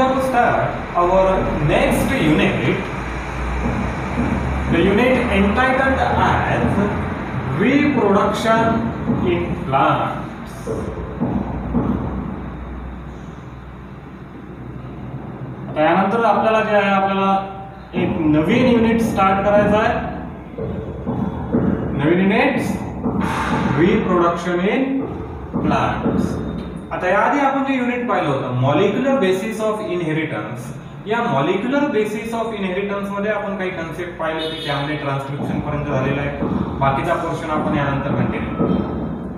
have to start our next unit, the unit entitled as reproduction in plants. त्यानंतर आपल्याला जे आहे आपल्याला एक नवीन युनिट स्टार्ट करायचं आहे. नवीन युनिट रिप्रोडक्शन इन प्लांट्स. आता याआधी आपण जे युनिट पाहिलं होतं मॉलिक्युलर बेसिस ऑफ इनहेरिटन्स, या मॉलिक्युलर बेसिस ऑफ इनहेरिटन्स मध्ये आपण काही कन्सेप्ट पाहिले होते, त्यामध्ये ट्रान्सक्रिप्शन पर्यंत झालेला आहे. बाकीचा पोर्शन आपण यानंतर continue.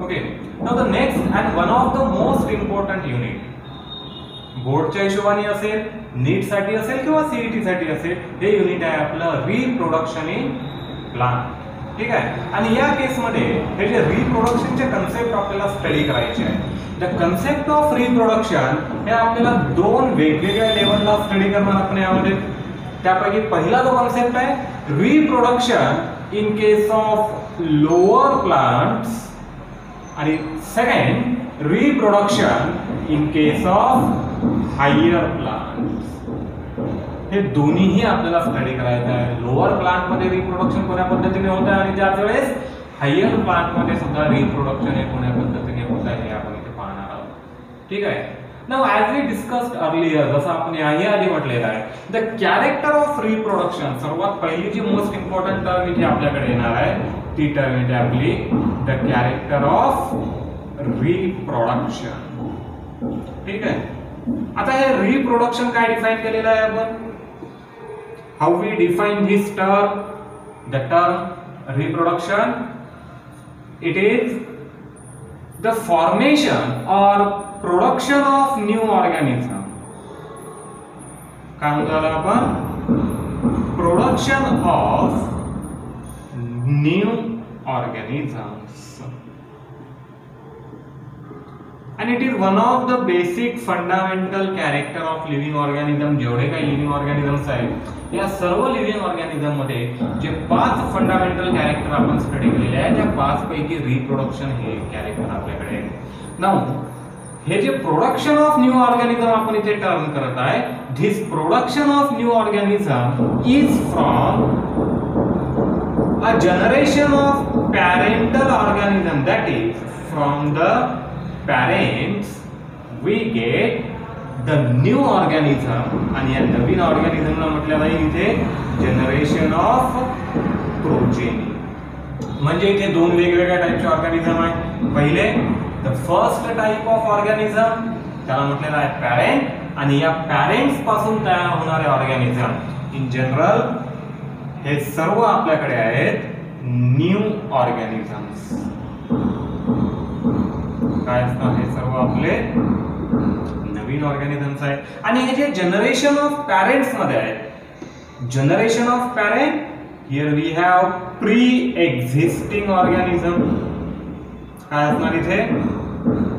Okay, now the next and one of the most important unit, बोर्डच्या हिशोबाने असेल, नीट साठी असेल किंवा सीईटी साठी असेल, हे युनिट आहे आपलं रिप्रोडक्शन इन प्लांट. ठीक आहे. आणि या केस मध्ये हे जे रिप्रोडक्शनचे कन्सेप्ट आपल्याला स्टडी करायचे आहे. द कन्सेप्ट ऑफ रिप्रोडक्शन हे आपल्याला दोन वेगवेगळ्या लेवलला स्टडी करणार आपण यामध्ये. त्यापैकी पहिला जो कन्सेप्ट आहे reproduction in case of lower plants आणि second reproduction in case of higher plants. हे दोन्हीही आपल्याला स्टडी करायचं आहे. लोअर प्लांट मध्ये रिप्रोडक्शन कोण्या पद्धतीने होत आहे आणि त्याच वेळेस हायर प्लांट मध्ये सुद्धा रिप्रोडक्शन हे कोण्या पद्धतीने होत आहे हे आपण इथे पाहणार आहोत. ठीक आहे. Now as we discussed earlier, जसं आपण याही आधी म्हटलेलं आहे, द कॅरेक्टर ऑफ रिप्रोडक्शन, सर्वात पहिली जी मोस्ट इम्पॉर्टंट टर्म इथे आपल्याकडे येणार आहे ती टर्म इथे आपली द कॅरेक्टर ऑफ रिप्रोडक्शन. ठीक आहे. आता हे रिप्रोडक्शन काय डिफाइन केलेलं आहे आपण, how we define this term, the term reproduction, it is the formation or production of new organism. काय म्हणतो आपण, production of new organisms. And it is one of the basic fundamental character of living organism. जेवढे काही living organisms आहेत या सर्व living organism मध्ये जे 5 फंडामेंटल कॅरेक्टर आपण स्टडी केलेले आहेत त्या 5 पैकी रिप्रोडक्शन हे कॅरेक्टर आपल्याकडे आहे. नाउ हे जे प्रोडक्शन ऑफ न्यू ऑर्गॅनिझम आपण इथे टर्म करत आहे, this production of new organism is from a generation of parental organism, that is from the parents we get the new organism. आणि या नवीन ऑर्गॅनिझमला म्हटलं जाईल इथे जनरेशन ऑफ प्रोजेनी. म्हणजे इथे दोन वेगवेगळ्या टाइपचे ऑर्गॅनिझम आहेत. पहिले the first type of organism, त्याला म्हटलेलं आहे पॅरेंट, आणि या पॅरेंट्स पासून तयार होणारे ऑर्गॅनिझम इन जनरल हे सर्व आपल्याकडे आहेत न्यू ऑर्गॅनिझम्स. काय असणार हे सर्व आपले नवीन ऑर्गॅनिझम्स आहेत. आणि हे जे जनरेशन ऑफ पॅरेंट्स मध्ये आहे, generation of parent, here we have pre existing organism. काय असणार इथे,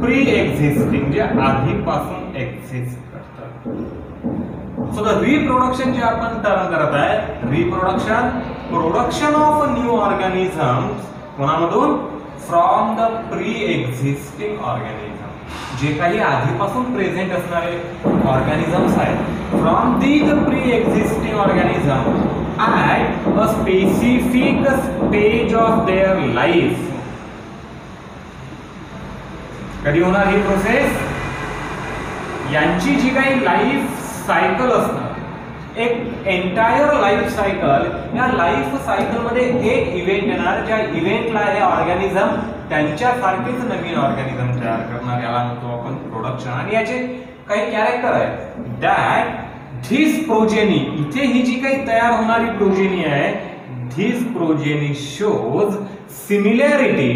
प्री एक्झिस्टिंग, जे आधीपासून एक्झिस्ट करतात. सो द रिप्रोडक्शन जे आपण टर्म करत आहे, reproduction, production of new organisms, कोणामधून, from the pre existing organism, जे काही आधीपासून प्रेझेंट असणारे ऑर्गॅनिझम्स आहेत, from the pre existing organism at a specific stage of their life. कधी होणार ही प्रोसेस, यांची जी काही लाईफ सायकल असणार, एक एंटायर लाईफ सायकल, या लाईफ सायकल मध्ये एक इव्हेंट येणार, ज्या इव्हेंटला हे ऑर्गॅनिझम त्यांच्यासारखेच नवीन ऑर्गॅनिझम तयार करणार, याला म्हणतो आपण प्रोडक्शन. आणि याचे काही कॅरेक्टर आहेत, दॅट धिस प्रोजेनी, इथे ही जी काही तयार होणारी प्रोजेनी आहे, धिस प्रोजेनी शोज सिमिलॅरिटी.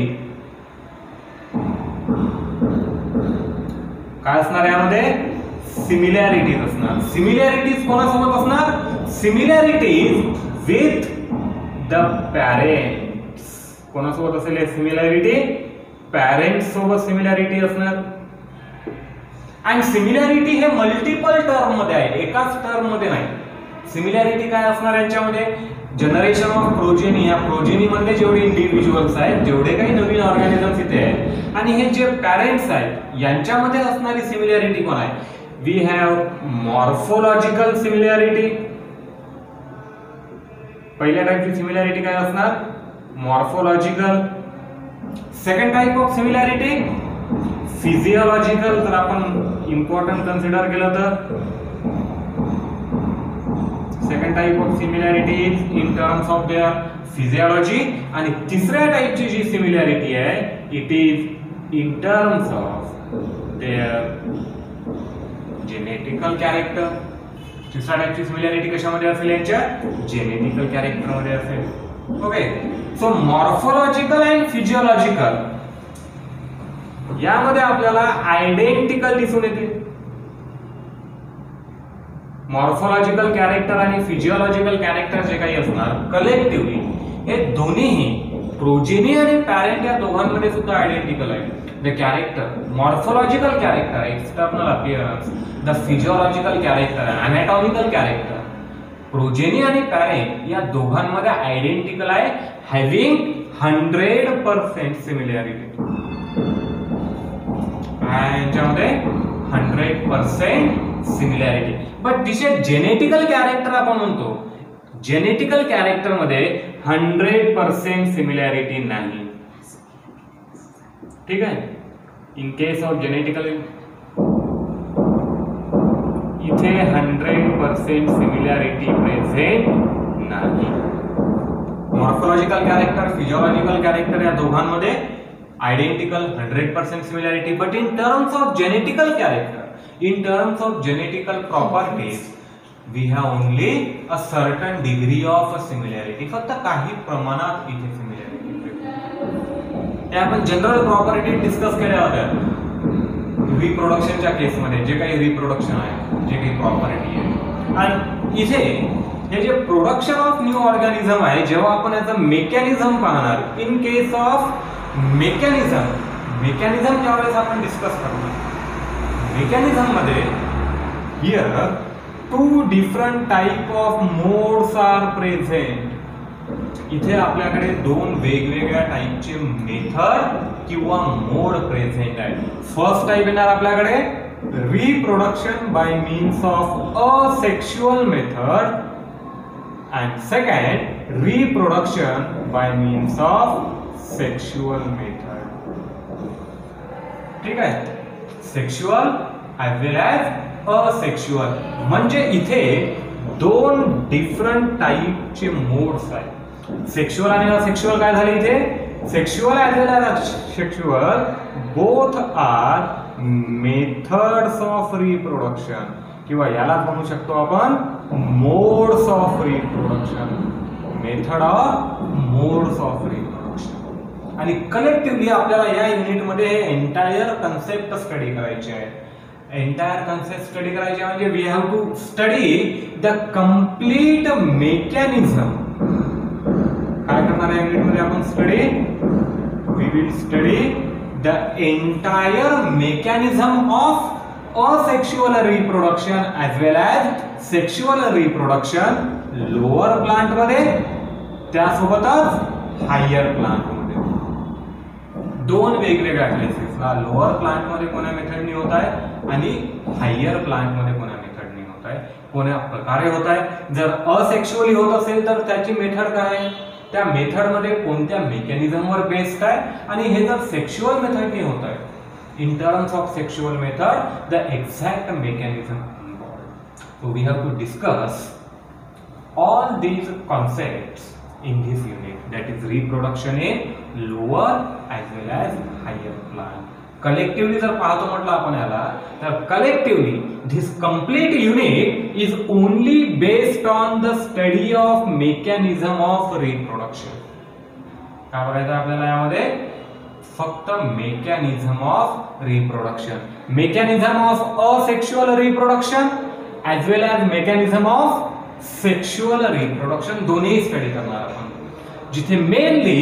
काय असणार यामध्ये, सिमिलॅरिटीज असणार. सिमिलॅरिटीज कोणासोबत असणार, सिमिलॅरिटीज विथ द पॅरेंट्स. कोणासोबत असेल हे सिमिलॅरिटी, पॅरेंट्स सोबत सिमिलॅरिटी असणार. आणि सिमिलॅरिटी हे मल्टिपल टर्म मध्ये आहे, एकाच टर्म मध्ये नाही. सिमिलॅरिटी काय असणार यांच्यामध्ये, जनरेशन ऑफ प्रोजेनी, या प्रोजेनी मध्ये जेवढे इंडिव्हिज्युअल्स आहेत, जेवढे काही नवीन ऑर्गॅनिझम्स इथे आहेत, आणि हे जे पॅरेंट्स आहेत यांच्यामध्ये असणारी सिमिलॅरिटी कोण आहे, वी हॅव मॉर्फोलॉजिकल सिमिलॅरिटी. पहिल्या टाईपची सिमिलॅरिटी काय असणार? Morphological. Second type of similarity physiological. जर आपण इम्पॉर्टंट कन्सिडर केलं तर second type of similarity is in terms of their physiology. आणि तिसऱ्या टाइपची जी सिमिलॅरिटी आहे it is in terms of their genetical character. तिसऱ्या टाइपची सिमिलॅरिटी कशामध्ये असेल? यांच्या जेनेटिकल कॅरेक्टर मध्ये असेल. Okay, so morphological and physiological यामध्ये आपल्याला आयडेंटिकल दिसून येते. मॉर्फोलॉजिकल कॅरेक्टर आणि फिजिओलॉजिकल कॅरेक्टर जे काही असणार कलेक्टिव्हली हे दोन्हीही प्रोजेनी आणि पॅरेंट या दोघांमध्ये सुद्धा आयडेंटिकल आहे. The character morphological character external appearance, the physiological character anatomical character progeny आणि पॅरेंट या दोघांमध्ये आयडेंटिकल आहे, हॅव्हिंग 100% सिमिलॅरिटी. यांच्यामध्ये 100% सिमिलॅरिटी. बट जिचे जेनेटिकल कॅरेक्टर आपण म्हणतो, जेनेटिकल कॅरेक्टर मध्ये 100% सिमिलॅरिटी नाही. ठीक आहे. इन केस ऑफ जेनेटिकल इथे 100% सिमिलॅरिटी प्रेझेंट नाही. मॉर्फोलॉजिकल कॅरेक्टर फिजिओलॉजिकल कॅरेक्टर या दोघांमध्ये identical 100% similarity. But in terms of genetical character, in terms of genetical properties we have only a certain degree of similarity. फक्त काही प्रमाणात इथे similarity. हे आपण जनरल प्रॉपर्टी डिस्कस केल्या होत्या रिप्रोडक्शनच्या केसमध्ये. जे काही रिप्रोडक्शन आहे, जे काही प्रॉपर्टी आहे, आणि इथे हे जे प्रोडक्शन ऑफ न्यू ऑर्गॅनिझम आहे, जेव्हा आपण याचं मेकॅनिझम पाहणार, इन केस ऑफ मेकॅनिझम ज्यावेळेस आपण डिस्कस करणार, मेकॅनिझम मध्ये here 2 different type of modes are present. इथे आपल्याकडे 2 वेगवेगळ्या टाइपचे मेथड किंवा मोड प्रेझेंट आहे. फर्स्ट टाइप येणार आपल्याकडे reproduction by means of asexual method, and second reproduction by means of sexual method. ठीक आहे. Sexual as well as asexual. म्हणजे इथे 2 डिफरंट टाइपचे मोड्स आहेत. सेक्शुअल आणि असेक्शुअल काय झाले इथे? Sexual as well as asexual both are methods of reproduction, किंवा यालाच म्हणू शकतो आपण modes of reproduction. Method of modes of reproduction. आणि कलेक्टिव्हली आपल्याला या युनिटमध्ये हे एंटायर कन्सेप्ट स्टडी करायचे आहे. एंटायर कन्सेप्ट स्टडी करायचे म्हणजे we have to study the complete mechanism. काय करणार आहे युनिटमध्ये आपण study? We will study the entire mechanism of asexual reproduction as well as sexual reproduction lower plant मध्ये, त्यासोबतच हायर प्लांट मध्ये. 2 वेगवेगळ्या केसेसला लोअर प्लांट मध्ये कोण्या मेथडनी होत आहे आणि हायर प्लांट मध्ये कोण्या मेथडनी होत आहे, कोण्या प्रकारे होत आहे. जर असेक्शुअली होत असेल तर त्याची मेथड काय आहे, त्या मेथड मध्ये कोणत्या मेकॅनिझमवर बेस्ड आहे, आणि हे जर सेक्शुअल मेथडनी होत आहे, in terms of sexual method the exact mechanism. So we have to discuss all these concepts in this unit, that is reproduction in lower as well as higher plant. Collectively जर पाहतो म्हटलं आपण याला, तर collectively this complete unit is only based on the study of mechanism of reproduction. काय बघायचं आपल्याला यामध्ये? फक्त mechanism of reproduction, mechanism of asexual reproduction as well as mechanism of sexual reproduction दोन्ही स्टडी करणार आपण. जिथे mainly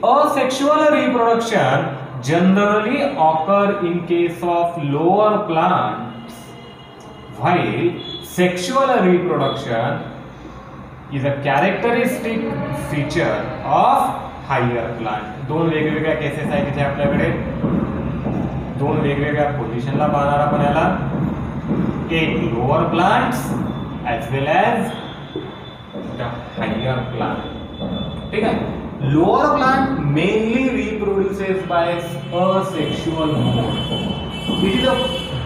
asexual reproduction generally occur in case of lower plants, while sexual reproduction is a characteristic feature of higher plant. 2 वेगवेगळ्या cases आहेत तिथे आपल्याकडे, 2 वेगवेगळ्या पोझिशनला पाहणार आपण याला. एक lower plants as well as the higher plant. ठीक आहे. Lower plant mainly reproduces by asexual mode. It is a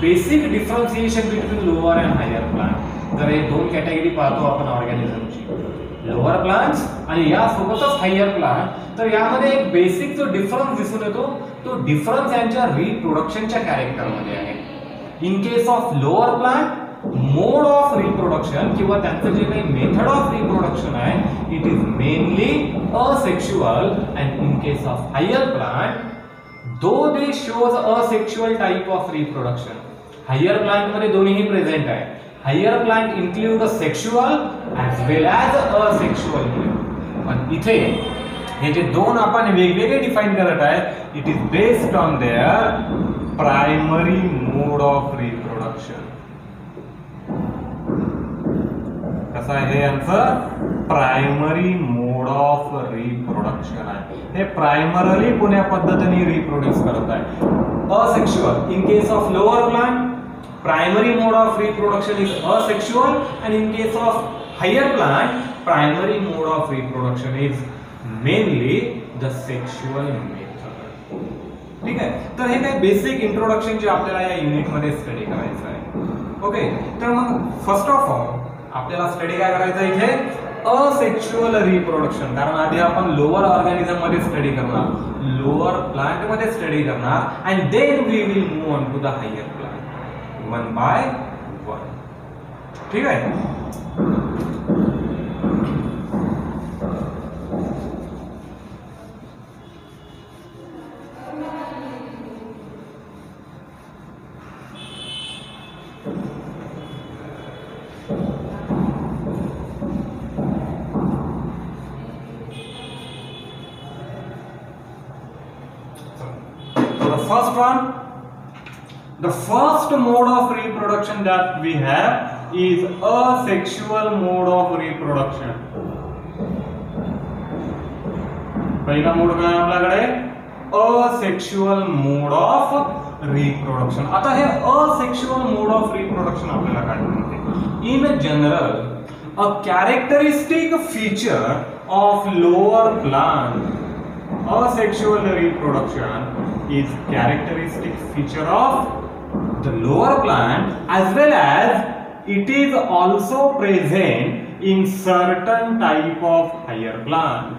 basic differentiation between lower and higher plant. तर हे दोन कॅटेगरी पाहतो आपण ऑर्गॅनिझमची, लोअर प्लांट्स आणि यासोबतच हायर प्लांट. तर यामध्ये एक बेसिक जो डिफरन्स दिसून येतो तो डिफरन्स यांच्या रिप्रोडक्शनच्या कॅरेक्टरमध्ये आहे. In case of lower plant mode of reproduction किंवा त्यांचं जे काही मेथड ऑफ रिप्रोडक्शन आहे it is mainly asexual. And in case of higher plant though they shows asexual type of reproduction. Higher plant मध्ये दोन्हीही प्रेझेंट आहे. Higher plant include a sexual as well as asexual. पण इथे हे जे दोन आपण वेगवेगळे डिफाइन करत आहे it is based on their primary mode of reproduction. कसं आहे यांचं प्रायमरी मोड ऑफ रिप्रोडक्शन आहे. हे प्रायमरली कोण्या पद्धतीने रिप्रोड्यूस करत आहे. Asexual in case of lower plant primary mode of reproduction is asexual, and in case of higher plant primary mode of reproduction is mainly the sexual method. ठीक आहे. तर हे काही बेसिक इंट्रोडक्शन जे आपल्याला या युनिट मध्ये स्टडी करायचं आहे. ओके. तर मग फर्स्ट ऑफ ऑल आपल्याला स्टडी काय करायचं इथे असेक्शुअल रिप्रोडक्शन. कारण आधी आपण लोअर ऑर्गॅनिझम मध्ये स्टडी करणार, लोअर प्लांट मध्ये स्टडी करणार and then we will move on to the higher plant one by one. ठीक आहे. First one, the first mode of reproduction that we have is asexual mode of reproduction. पहिला मोड काय आपल्याकडे asexual mode of reproduction. आता हे asexual mode of reproduction आपल्याला काय म्हणते. In general, a characteristic feature of lower plant asexual reproduction is characteristic feature of the lower plant as well as it is also present in certain type of higher plant.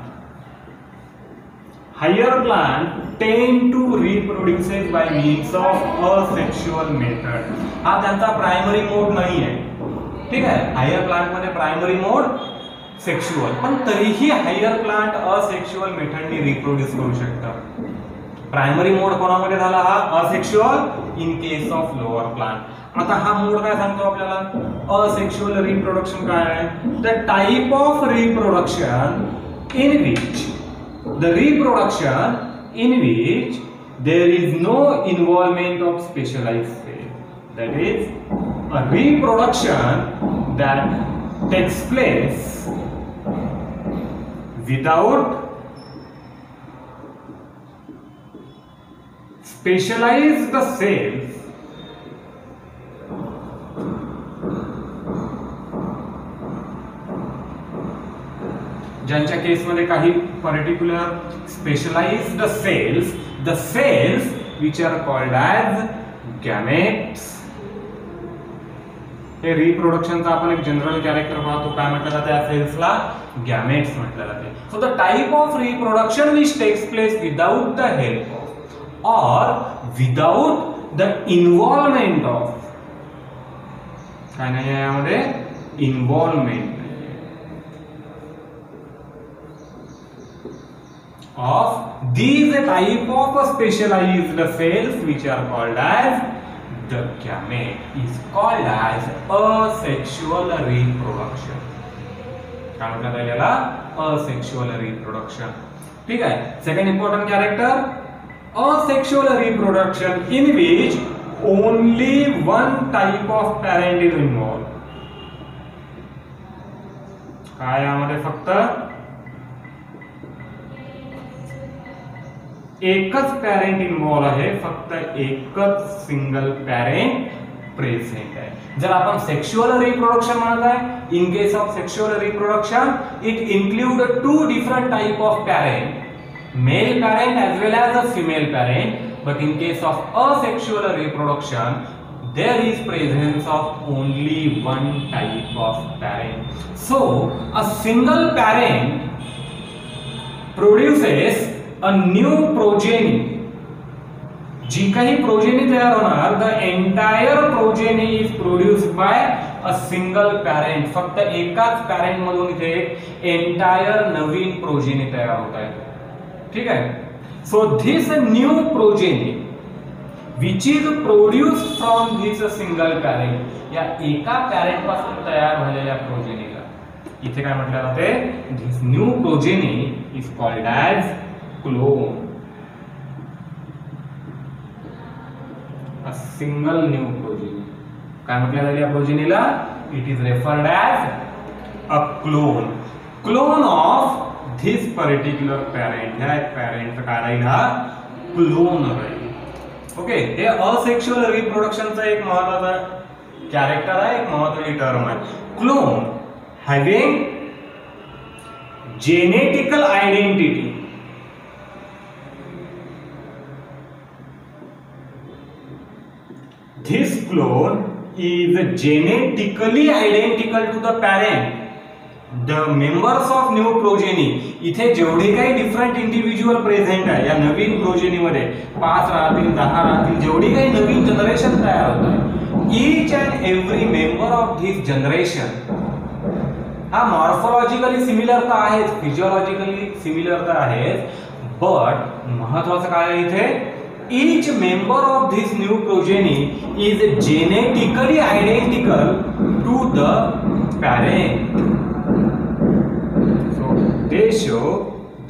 Higher plant tend to reproduce by means of asexual method. हा त्यांचा primary मोड नाही आहे. ठीक आहे. Higher plant मध्ये primary मोड sexual, पण तरीही higher plant asexual मेथडने reproduce करू शकतात. प्रायमरी मोड कोणामध्ये झाला हा asexual in case of lower plant. आता हा मोड काय सांगतो आपल्याला असेक्शुअल रिप्रोडक्शन काय आहे. The type of reproduction in which the reproduction in which there is no involvement of specialized cell. That is a reproduction that takes place without specialized cells ज्यांच्या केसमध्ये काही particular specialized cells, the cells which are called as gametes. हे रिप्रोडक्शनचा आपण एक general character पाहतो. काय म्हटलं जाते या सेल्सला गॅमेट्स म्हटलं जाते. So the type of reproduction which takes place without the help of और विदाउट द इन्व्हॉल्वमेंट ऑफ, काय नाही आहे यामध्ये involvement of these type of specialized cells which are called as the gamete is called as asexual reproduction. काय म्हणतात याला asexual reproduction. ठीक आहे. Second important character asexual reproduction in which only one type of parent is involved. काय यामध्ये फक्त एकच parent involve आहे, फक्त एकच सिंगल पॅरेंट प्रेझेंट आहे. जर आपण सेक्शुअल रिप्रोडक्शन म्हणत आहे, in case of sexual reproduction it include two different type of parent, male parent as well as a female parent, but in case of asexual reproduction there is presence of only one type of parent. So a single parent produces a new progeny. जी काही progeny तयार होणार, the entire progeny is produced by a single parent. फक्त एकाच parent मधून इथे entire नवीन progeny तयार होत आहे. ठीक आहे. So this new progeny which is produced from this single parent, या एका पॅरेंट पासून तयार झालेल्या प्रोजेनीला इथे काय म्हटलं जाते, this new progeny is called as clone. A single new progeny. काय म्हटलं जाईल या प्रोजेनीला, it is referred as a clone. Clone of this particular parent. ह्या पॅरेंटचा काय राहील, हा क्लोन राहील. ओके. हे असेक्शुअल रिप्रोडक्शनचा एक महत्वाचा कॅरेक्टर आहे, एक महत्वाची टर्म आहे. Clone having genetical identity. This clone is genetically identical to the parent. The members of new progeny, इथे जेवढे काही डिफरंट इंडिव्हिज्युअल प्रेझेंट आहे या नवीन प्रोजेनी मध्ये, 5 राहतील, 10 राहतील, जेवढी काही नवीन जनरेशन तयार होत आहे, each and every member of this generation हा मॉर्फोलॉजिकली सिमिलर तर आहेच, फिजिओलॉजिकली सिमिलर तर आहेच, बट महत्वाचं काय आहे इथे, each member of this new progeny is genetically identical to the parent. So they show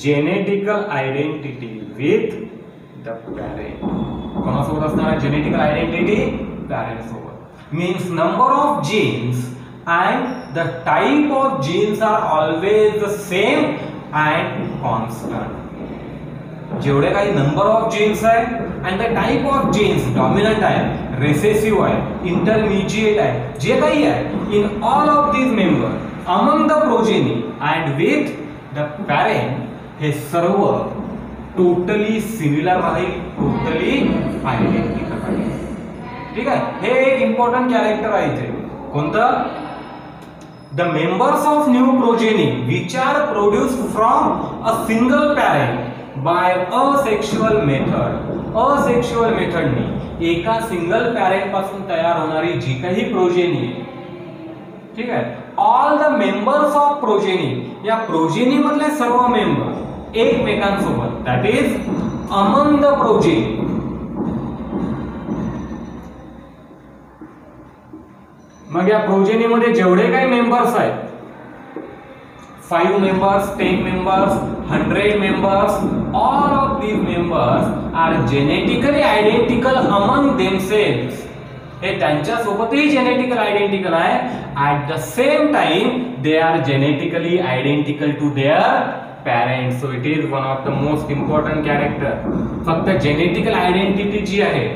genetical identity with the parent. कोणासोबत असणार जेनेटिकल आयडेंटिटी, पॅरेंट सोबत. Means number of genes and the type of genes are always the same and constant. जेवढे काही number of genes आहे and the type of genes dominant आहे, recessive आहे, intermediate आहे, जे काही आहे, in all of these member among the progeny and with the parent, हे सर्व टोटली सिमिलर राहील, टोटली आयडेंटिकल राहील. ठीक आहे. हे एक इम्पॉर्टंट कॅरेक्टर आहे इथे. कोणतं? The members of new progeny which are produced from a single parent by asexual method. Asexual मेथडनी एका सिंगल पॅरेंट पासून तयार होणारी जी काही प्रोजेनी आहे, ठीक आहे, all the members of progeny, या प्रोजेनी मधले सर्व मेंबर एकमेकांसोबत, that is among the progeny. मग या प्रोजेनी मध्ये जेवढे काही मेंबर्स आहेत, 5 members, 10 members, 100 members, all of these members are genetically identical among themselves. हे त्यांच्या सोबतही जेनेटिकल आयडेंटिकल आहे. at the same time they are genetically identical to their parents. so it is one of the most important character. फक्त genetical identity जी आहे,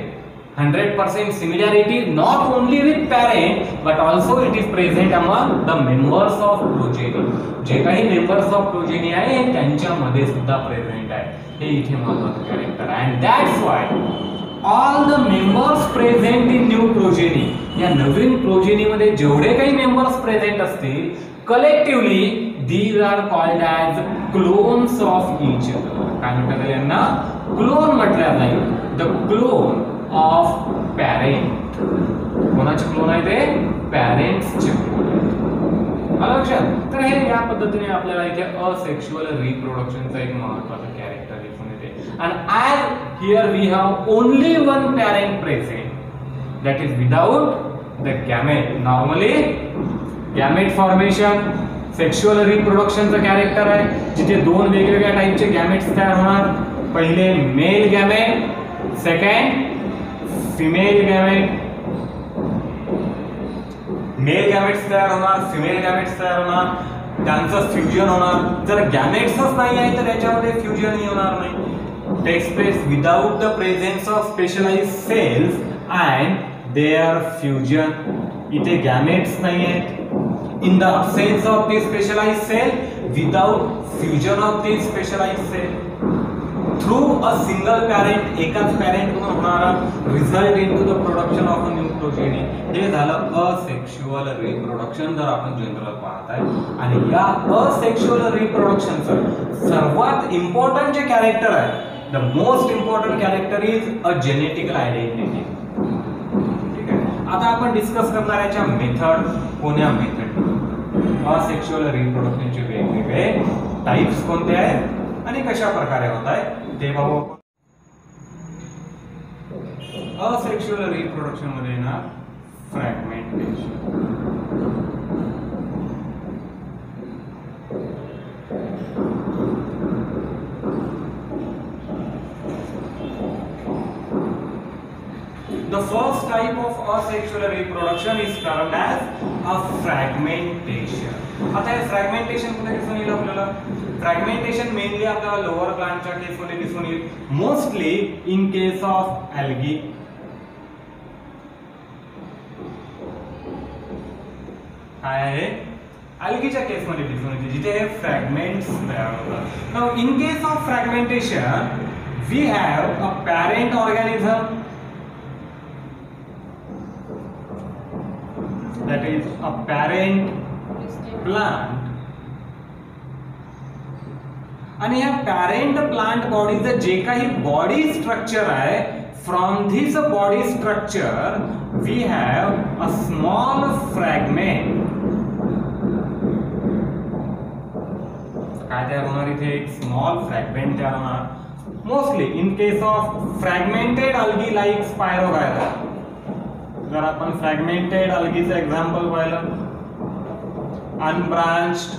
100% similarity not only with parent but also it is present among the members of progeny. जे काही members of progeny आहे त्यांच्यामध्ये सुद्धा present आहे. हे इथे महत्त्वाचं कॅरेक्टर आहे. and that's why all the members present in new progeny, या नवीन प्रोजेनी मध्ये जेवढे काही मेंबर्स प्रेझेंट असतील, collectively these are called as clones of each other. काय म्हणतात यांना? क्लोन म्हटलं जाईल. the clone of parent. कोणाचे क्लोन आहे ते? पॅरेंट्सचे क्लोन आहे. लक्षात. तर हे या पद्धतीने आपल्याला इथे असेक्शुअल रिप्रोडक्शनचा एक महत्त्वाचा कॅरेक्टर दिसून येते. and as here we have only one parent present, that is without the gamete. normally gamete formation sexual रिप्रोडक्शनचा कॅरेक्टर आहे, जिथे दोन वेगवेगळ्या टाइपचे गॅमेट्स तयार होणार. पहिले male gamete, second female gamete. Male gametes तयार होणार, फिमेल गॅमेट्स तयार होणार, त्यांचं फ्युजन होणार. जर गॅमेट्सच नाही आहे तर याच्यामध्ये फ्युजनही होणार नाही. Takes place without the presence of specialised cells and their fusion इथे गॅमेट्स नाही आहेत. In the absence of the specialized cell, without fusion of the specialized cell, through a single parent, एकाच पॅरेंट मधून होणारा result into the production of a new progeny, हे झालं asexual reproduction जर आपण जनरल पाहताय. आणि या असेक्शुअल रिप्रोडक्शनचं सर्वात इम्पॉर्टंट जे कॅरेक्टर आहे, the most important character is a genetical identity. ठीक आहे, आता आपण डिस्कस करणार याच्या मेथड, कोण्या मेथड, असेक्शुअल रिप्रोडक्शनचे वेगवेगळे टाइप्स कोणते आहेत आणि कशा प्रकारे होत आहे ते पाहू. असेक्शुअल रिप्रोडक्शन मध्ये ना fragmentation, the first type of asexual reproduction is termed as a fragmentation. आता हे फ्रॅगमेंटेशन कुठे दिसून येईल आपल्याला? फ्रॅगमेंटेशन मेनली आपल्याला लोअर प्लांटच्या केसमध्ये दिसून येईल, mostly in case of algae. काय आहे? अल्गीच्या केसमध्ये दिसून येते, जिथे हे फ्रॅगमेंट्स तयार होतात. Now in case of fragmentation we have a parent organism, that is a parent plant, आणि या पॅरेंट प्लांट बॉडीचं जे काही बॉडी स्ट्रक्चर आहे, from this body structure we have a small fragment. काय तयार होणार इथे? एक स्मॉल फ्रॅगमेंट तयार होणार, mostly in case of fragmented algae like spirogyra. जर आपण फ्रॅगमेंटेड अल्गीचं एक्झाम्पल पाहिलं, अनब्रांच्ड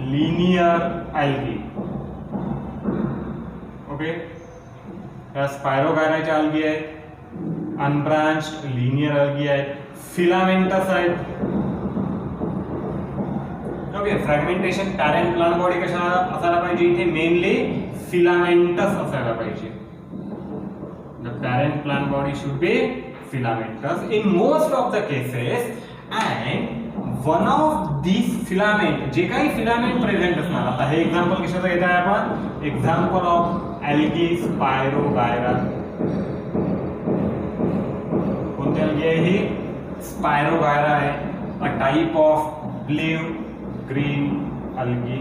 लिनियर अल्गी, ओके, या स्पायरोगायराच्या अल्गी आहेत, अनब्रांच्ड लिनियर अल्गी आहेत, फिलामेंटस आहेत. Okay, fragmentation parent plant body कशा असायला पाहिजे? इथे मेनली फिलामेंटस असायला पाहिजे. The parent plant body should be filamentous in most of the cases, and one of these filament, जे काही फिलामेंट प्रेझेंट असणार, आता हे एक्झाम्पल कशाचं घेत आहे आपण? Example of algae spirogyra. कोणती अल्गी आहे ही? स्पायरोगायरा आहे, a type of blue green algae.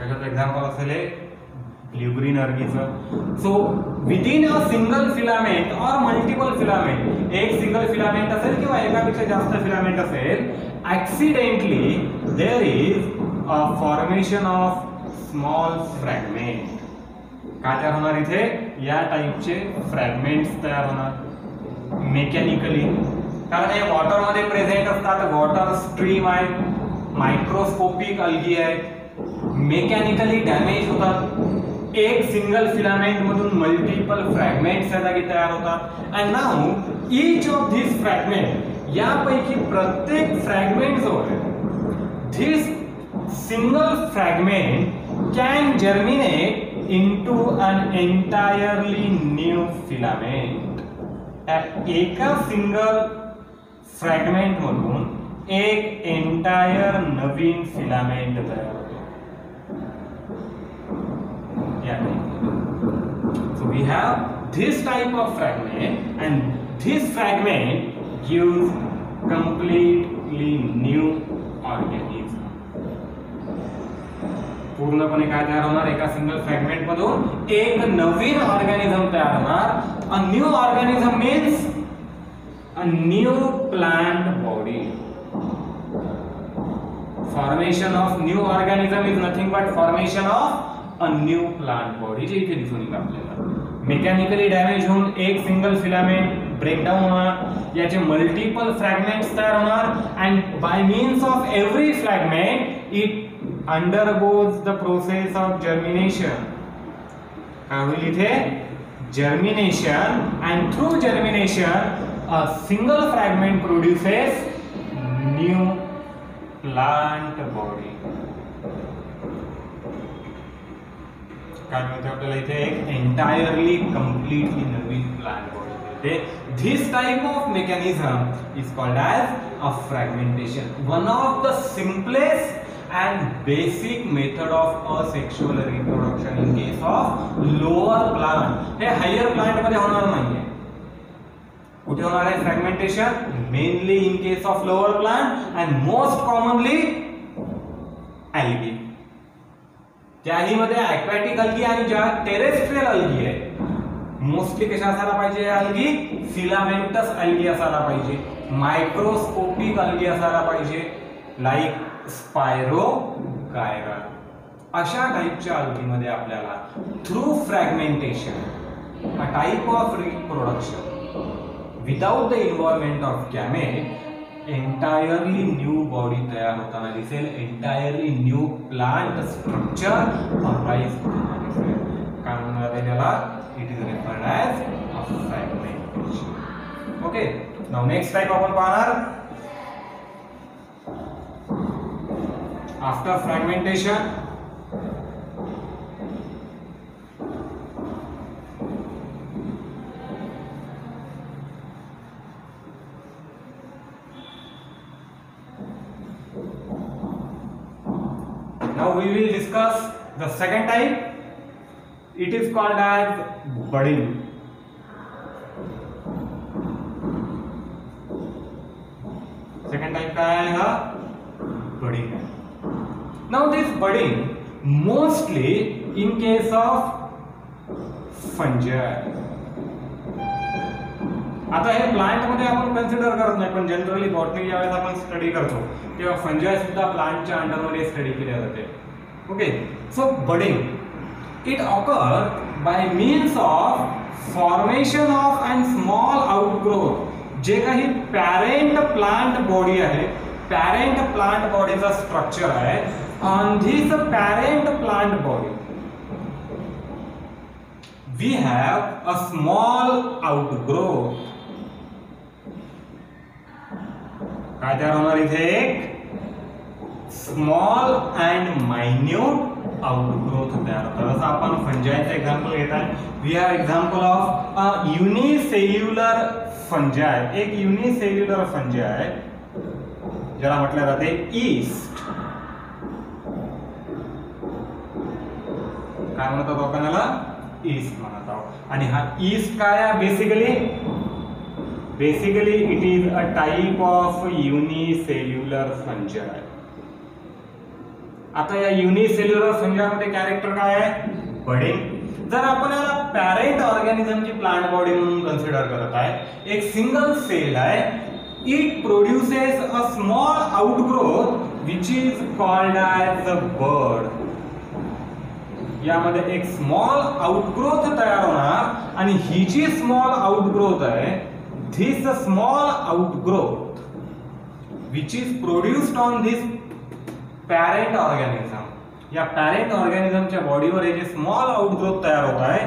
कशाचं एक्झाम्पल असेल? ब्लू ग्रीन अल्गीचं. So within a single filament or multiple filament, एक सिंगल फिलामेंट असेल किंवा एकापेक्षा जास्त फिलामेंट असेल, accidentally there is a formation of small fragment. काय तयार होणार इथे? या टाइपचे फ्रॅगमेंट्स तयार होणार मेकॅनिकली, कारण हे वॉटर मध्ये प्रेझेंट असतात. वॉटर स्ट्रीम आहेत, मायक्रोस्कोपिक अल्गी आहेत, मेकॅनिकली डॅमेज होतात. एक सिंगल फिलामेंट मधून मल्टिपल फ्रॅगमेंट्स तयार होतात. And now each of this fragment, यापैकी प्रत्येक फ्रॅगमेंट जो आहे, this single fragment can germinate into an entirely new filament. एका सिंगल फ्रॅगमेंट मधून एक एंटायर नवीन फिलामेंट तयार होतो. So we have this type of fragment, and this fragment gives completely new organism. पूर्णपणे काय तयार होणार? एका सिंगल फ्रॅगमेंट मधून एक नवीन ऑर्गॅनिझम तयार होणार. A new organism means a new plant body. Formation of new organism is nothing but formation of a new plant body, जे इथे दिसून येईल आपल्याला. मेकॅनिकली डॅमेज होऊन एक सिंगल फिलामेंट ब्रेकडाऊन होणार, याचे मल्टिपल फ्रॅगमेंट्स तयार होणार, and bye means of every fragment it undergoes the process of germination. काय होईल इथे? Germination, and through germination a single fragment produces new plant body. काय मिळते आपल्याला इथे? एक entirely completely Naveen plant body. This type of mechanism is called as a fragmentation. One of the simplest and basic method of asexual reproduction in case of lower plant. हे higher plant मध्ये होणार नाहीये. कुठे होणार आहे fragmentation? Mainly in case of lower plant and most commonly algae. त्याही मध्ये aquatic algae आणि ज्या टेरेस्ट्रियल अल्गी आहे मोस्टली कशा असायला पाहिजे? अल्गी फिलामेंटस अल्गी असायला पाहिजे, मायक्रोस्कोपिक अल्गी असायला पाहिजे, लाईक स्पायरोगायरा. अशा टाईपच्या अल्गीमध्ये आपल्याला through fragmentation a type of reproduction without the involvement of gamete entirely new body तयार होताना दिसेल, entirely new plant structure arise होताना दिसेल. काय म्हणतात त्याला? It is referred as a fragmentation. Okay, now next type आपण पाहणार. After fragmentation now we will discuss the second type. It is called as budding. Second type का है हा budding. Now this budding mostly in case of fungi. आता हे plant मध्ये आपण consider करत नाही, पण जनरली बॉटनी ज्यावेळेस आपण स्टडी करतो तेव्हा फंजाय सुद्धा प्लांटच्या अंडरमध्ये स्टडी केल्या जाते. Okay, so budding it occur by means of formation of and small outgrowth. जे काही पॅरेंट प्लांट बॉडी आहे, पॅरेंट प्लांट बॉडीचा स्ट्रक्चर आहे, on this parent plant body we have a small outgrowth. काय तयार होणार इथे? एक स्मॉल अँड मायन्यूट आउटग्रोथ तयार होतात. जसं आपण फंजायचं एक्झाम्पल घेत आहे, we have example of a unicellular fungi. एक युनिसेल्युलर फंजाय ज्याला म्हटलं जाते ईस्ट. काय म्हणतात आपण याला? ईस्ट म्हणत आहोत. आणि हा ईस्ट काय आहे? Basically it is a type of unicellular फंजाय. आता या युनिसेल्युलर फंजामध्ये कॅरेक्टर काय आहे? बडिंग. जर आपण याला पॅरेंट ऑर्गॅनिझमची प्लांट बॉडी म्हणून कन्सिडर करत आहे, एक सिंगल सेल आहे, it produces a small outgrowth which is called as the bird. यामध्ये एक स्मॉल आउटग्रोथ तयार होणार आणि ही जी स्मॉल आउटग्रोथ आहे, this small outgrowth which is produced on this parent organism. या पॅरेंट ऑर्गॅनिझमच्या बॉडीवर हे जे स्मॉल आउटग्रोथ तयार होत आहे,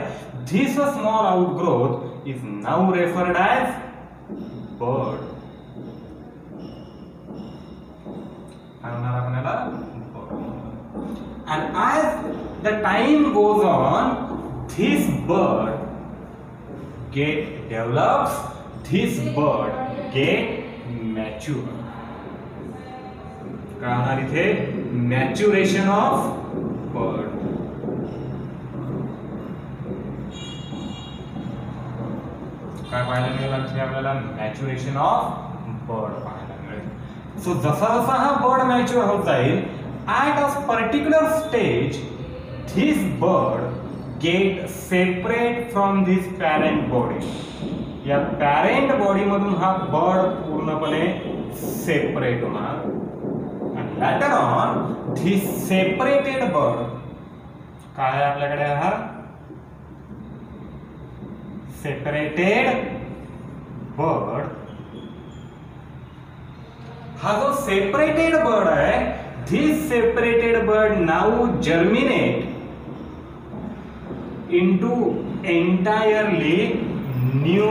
this small outgrowth is now referred as bird. काय म्हणणार आपण याला? And as the time goes on, this bird develops, this bird get mature. काय होणार इथे? Maturation of bird. काय पाहायला मिळेल आपल्याला? मॅच्युरेशन ऑफ बर्ड पाहायला मिळेल. सो जसा जसा हा बर्ड मॅच्युअर होत जाईल, at a particular stage this bird get separate from this parent body. या parent body मधून हा bird पूर्णपणे सेपरेट होणार. and later on this separated bird काय आहे आपल्याकडे? हा separated bird, हा जो separated bird आहे, this separated bird now germinate into entirely new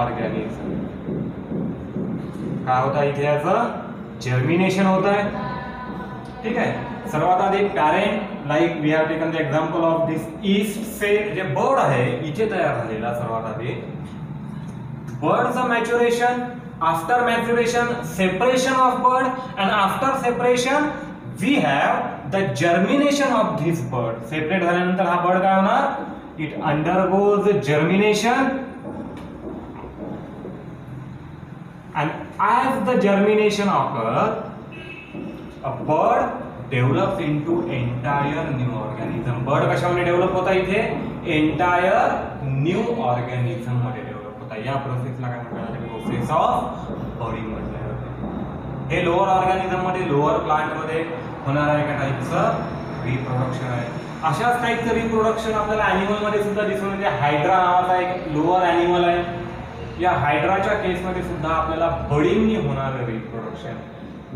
organism. काय होता इथे? याचं जर्मिनेशन होत आहे. ठीक आहे. सर्वात आधी parent, like we have taken the example of this yeast cell, जे बर्ड आहे इथे तयार झालेला. सर्वात आधी बर्डचं maturation, after maturation separation of bud, and after separation we have the germination of this bud. Separate झाल्यानंतर हा बर्ड काय होणार, it undergoes germination, and as the germination occurs, a bird develops into entire new organism. bird कशामध्ये develop होता, इथे entire new organism मध्ये develop होता. या प्रोसेसला काय म्हणतात, प्रोसेस ऑफ बर्डिंग म्हटलं जातं. हे लोअर ऑर्गॅनिझम मध्ये, लोअर प्लांट मध्ये होणारा एका टाईपचं रिप्रोडक्शन आहे. अशाच टाईपचं रिप्रोडक्शन आपल्याला अॅनिमल मध्ये सुद्धा दिसून येते. हायड्रा नावाचा एक लोअर अॅनिमल आहे. या हायड्राच्या केसमध्ये सुद्धा आपल्याला बर्डिंगनी होणारं reproduction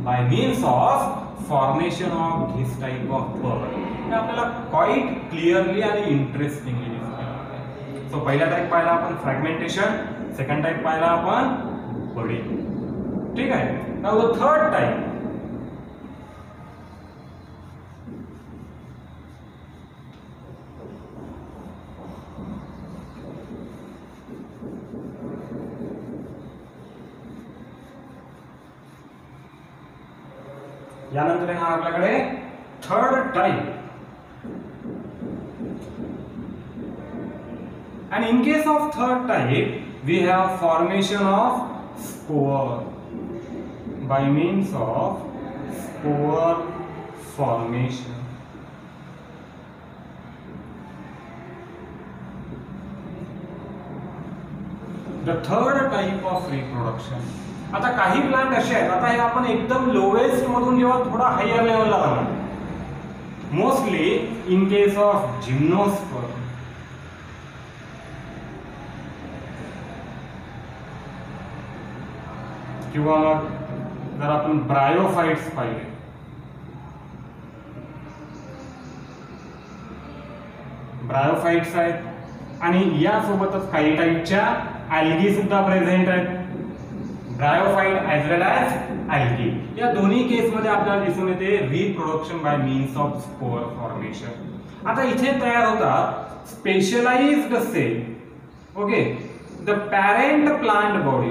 by means of formation of this type of bird, हे आपल्याला क्वाइट क्लिअरली आणि इंटरेस्टिंगली दिसतं. सो पहिला टाईप पाहिला आपण फ्रॅगमेंटेशन, सेकंड टाईप पाहिला आपण बर्डिंग. ठीक आहे. नाउ द थर्ड टाईप, यानंतर येणार आपल्याकडे third type. and in case of third type we have formation of spore by means of spore formation. the third type of reproduction. आता काही प्लांट असे आहेत, आता हे आपण एकदम लोवेस्ट मधून जेव्हा थोडा हायर लेवलला जाणार, mostly in case of gymnosperm, किंवा जर आपण ब्रायोफाइट्स पाहिले, ब्रायोफाइट्स आहेत आणि यासोबतच काही टाईपच्या अल्गी सुद्धा प्रेझेंट आहेत. Bryophyte as well as algae, या दोन्ही केसमध्ये आपल्याला दिसून येते reproduction by means of spore formation. आता इथे तयार होतात specialised cell. Okay, the parent plant body,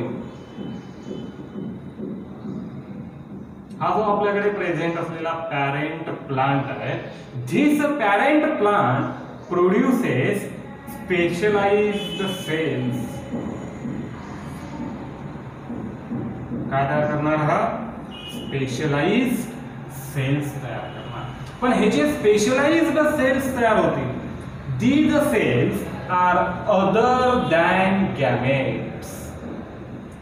हा जो आपल्याकडे प्रेझेंट असलेला पॅरेंट प्लांट आहे, this parent plant produces specialised cells. काय तयार करणार, हा स्पेशलाइज्ड सेल्स तयार करणार. पण हे जे स्पेशलाइज्ड सेल्स तयार होतील, these cells are other than gametes.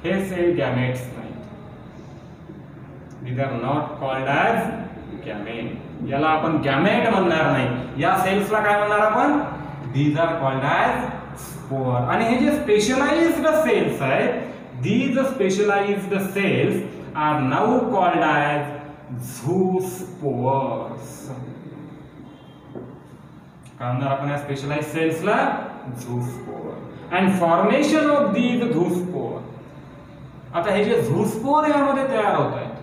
हे सेल गॅमेट्स नाही, these are not called as gamete. याला आपण गॅमेट म्हणणार नाही, या सेल्सला काय म्हणणार आपण, these are called as spore. आणि हे जे स्पेशलाइज्ड सेल्स आहेत, these specialized cells are now called as zoospores. काय म्हणणार आपण या specialised सेल्सला, झूस्पोर. and formation of these zoospore, आता हे जे झूस्पोर यामध्ये तयार होत आहेत,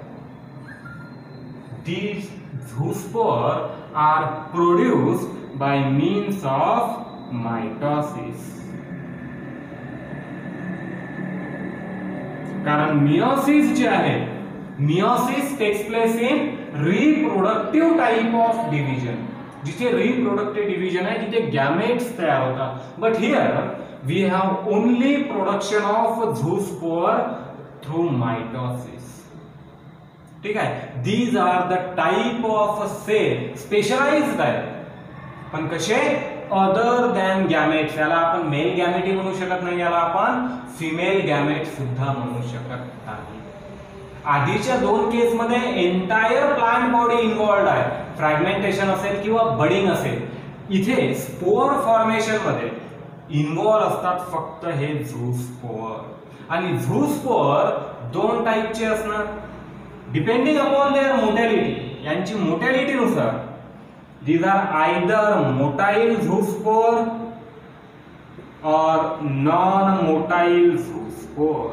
these zoospore are produced by means of mitosis. कारण मियोसिस जे आहे, meiosis takes place in reproductive type of division. जिथे रिप्रोडक्टिव्ह डिव्हिजन आहे तिथे गॅमेट्स तयार होतात. But here we have only production of zoospore through mitosis. ठीक आहे. These are the type of cell, specialized आहे, पण कसे, अदर दॅन गॅमेट्स. याला आपण मेल गॅमेट म्हणू शकत नाही, याला आपण फिमेल गॅमेट सुद्धा म्हणू शकत नाही. आधीच्या दोन केस मध्ये एंटायर प्लांट बॉडी इन्व्हॉल्ड आहे, फ्रॅगमेंटेशन असेल किंवा बडिंग असेल. इथे स्पोर फॉर्मेशन मध्ये इन्व्हॉल्व असतात फक्त हे झूस्पोर. आणि झूस्पोर दोन टाईपचे असणार, डिपेंडिंग अपॉन देअर मोटॅलिटी. यांची मोटॅलिटी नुसार these are either motile zoospore or non-motile zoospore.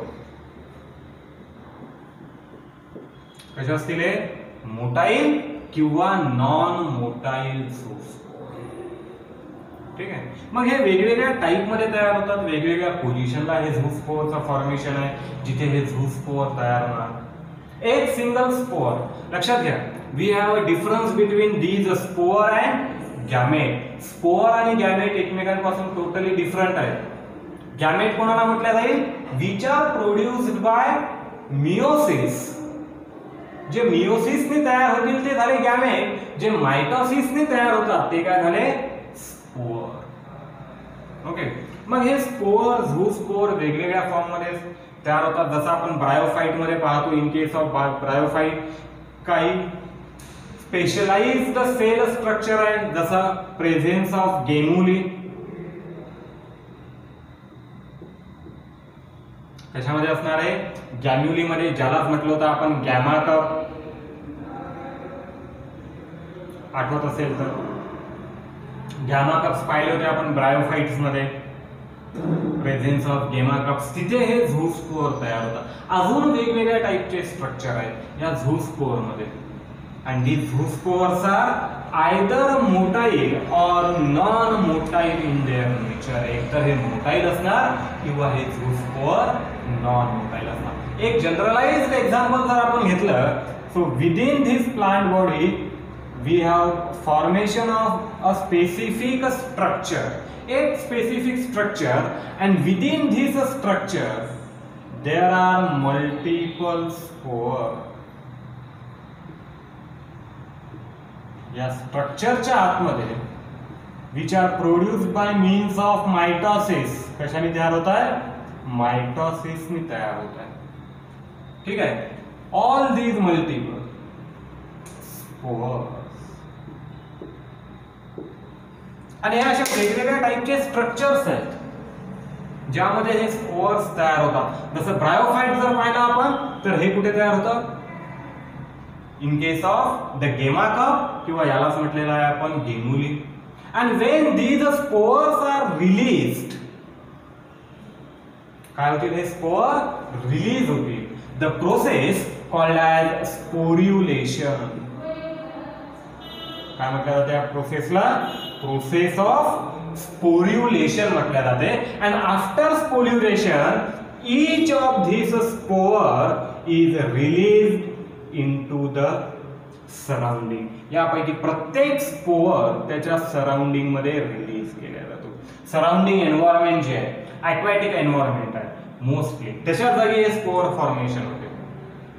कशा असतील, मोटाईल किंवा नॉन मोटाईल झूस्पोर. ठीक आहे. मग हे वेगवेगळ्या टाईप मध्ये तयार होतात, वेगवेगळ्या पोझिशनला हे झूस्पोरचं फॉर्मेशन आहे जिथे हे झूस्पोर तयार होणार. एक सिंगल स्पोर, लक्षात घ्या, we have a difference between these spore and gamete. Spore आणि गॅमेट एकमेकांपासून टोटली डिफरंट आहेत. गॅमेट कोणाला म्हटलं जाईल? Which are produced by meiosis. जे मिओसिसने तयार होतील ते झाले गॅमेट, जे मायटोसिसने तयार होतात ते काय झाले? स्पोर. ओके. मग हे स्पोर, झूस्पोर वेगवेगळ्या फॉर्म मध्ये तयार होतात. जसं आपण ब्रायोफाइट मध्ये पाहतो, इन केस ऑफ ब्रायोफाइट काही स्पेशलाइज्ड सेल स्ट्रक्चर आहे, जसं प्रेझेन्स ऑफ गेमुली. कशामध्ये असणार आहे? गॅम्युली मध्ये, ज्यालाच म्हटलं होतं आपण गॅमा कप, आठवत असेल तर गॅमा कप्स पाहिले होते आपण ब्रायोफाइट्स मध्ये. प्रेझेन्स ऑफ गॅमा कप्स, तिथे हे झूस्पोर तयार होतात. अजून वेगवेगळ्या टाईपचे स्ट्रक्चर आहेत या झूस्पोर मध्ये. and these zoospores are either motile or non-motile in their nature. एक तर हे मोटाईल असणार किंवा हे झूस्पोर नॉन मोटाईल असणार. एक जनरलाइज्ड एक्झाम्पल जर आपण घेतलं, so within this plant body we have formation of a specific structure, एक specific structure, and within this structure there are multiple spores. या स्ट्रक्चरच्या आतमध्ये which are produced bye means of mitosis. कशाने तयार होत आहे? मायटोसिसने तयार होत आहे. ठीक आहे. All these multiple spores. आणि हे अशा वेगवेगळ्या टाईपचे स्ट्रक्चर्स आहेत ज्यामध्ये हे स्पोर्स तयार होतात. जसं ब्रायोफाइट जर पाहिलं आपण तर हे कुठे तयार होतं? In case of the gemma cup किंवा यालाच म्हटलेलं आहे आपण gemmule. And when these spores are released, काय होतील? हे स्पोर रिलीज होतील. The process called as sporulation. काय म्हटलं जाते या प्रोसेसला? प्रोसेस ऑफ स्पोर्युलेशन म्हटलं जाते. And after sporulation each of these spore is released into the surrounding. यापैकी प्रत्येक स्पोर त्याच्या सराउंडिंग मध्ये रिलीज केला जातो. सराउंडिंग एन्व्हायरमेंट जे आहे, aquatic एन्व्हायरमेंट आहे मोस्टली, त्याच्या जागी हे स्पोर फॉर्मेशन होते.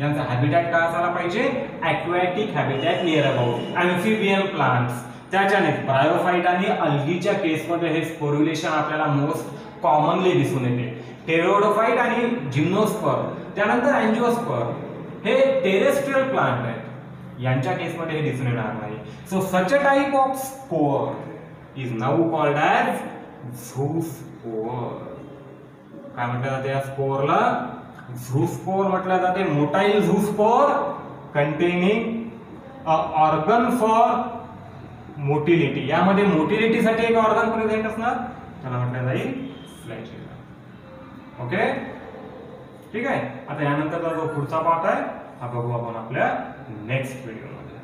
यांचा हॅबिटॅट काय असायला पाहिजे? aquatic habitat near about. amphibian plants, त्याच्याने ब्रायोफाइट आणि अल्गीच्या केसमध्ये हे स्पोर्युलेशन आपल्याला मोस्ट कॉमनली दिसून येते. टेरोडोफाइट आणि जिम्नोस्पर्म, त्यानंतर अँजिओस्पर्म हे टेरेस्ट्रियल प्लांट आहेत, यांच्या केसमध्ये हे दिसून येणार नाही. So such a type of spore is now called as zoospore. काय म्हटलं जाते या स्पोरला? झूस्पोर म्हटलं जाते. Motile zoospore containing a organ for motility. यामध्ये मोटिलिटीसाठी एक ऑर्गन प्रेझेंट असणार, त्याला म्हटलं जाईल फ्लॅजेला. ओके, ठीक आहे. आता यानंतरचा जो पुढचा पार्ट आहे हा बघू आपण आपल्या नेक्स्ट व्हिडिओमध्ये.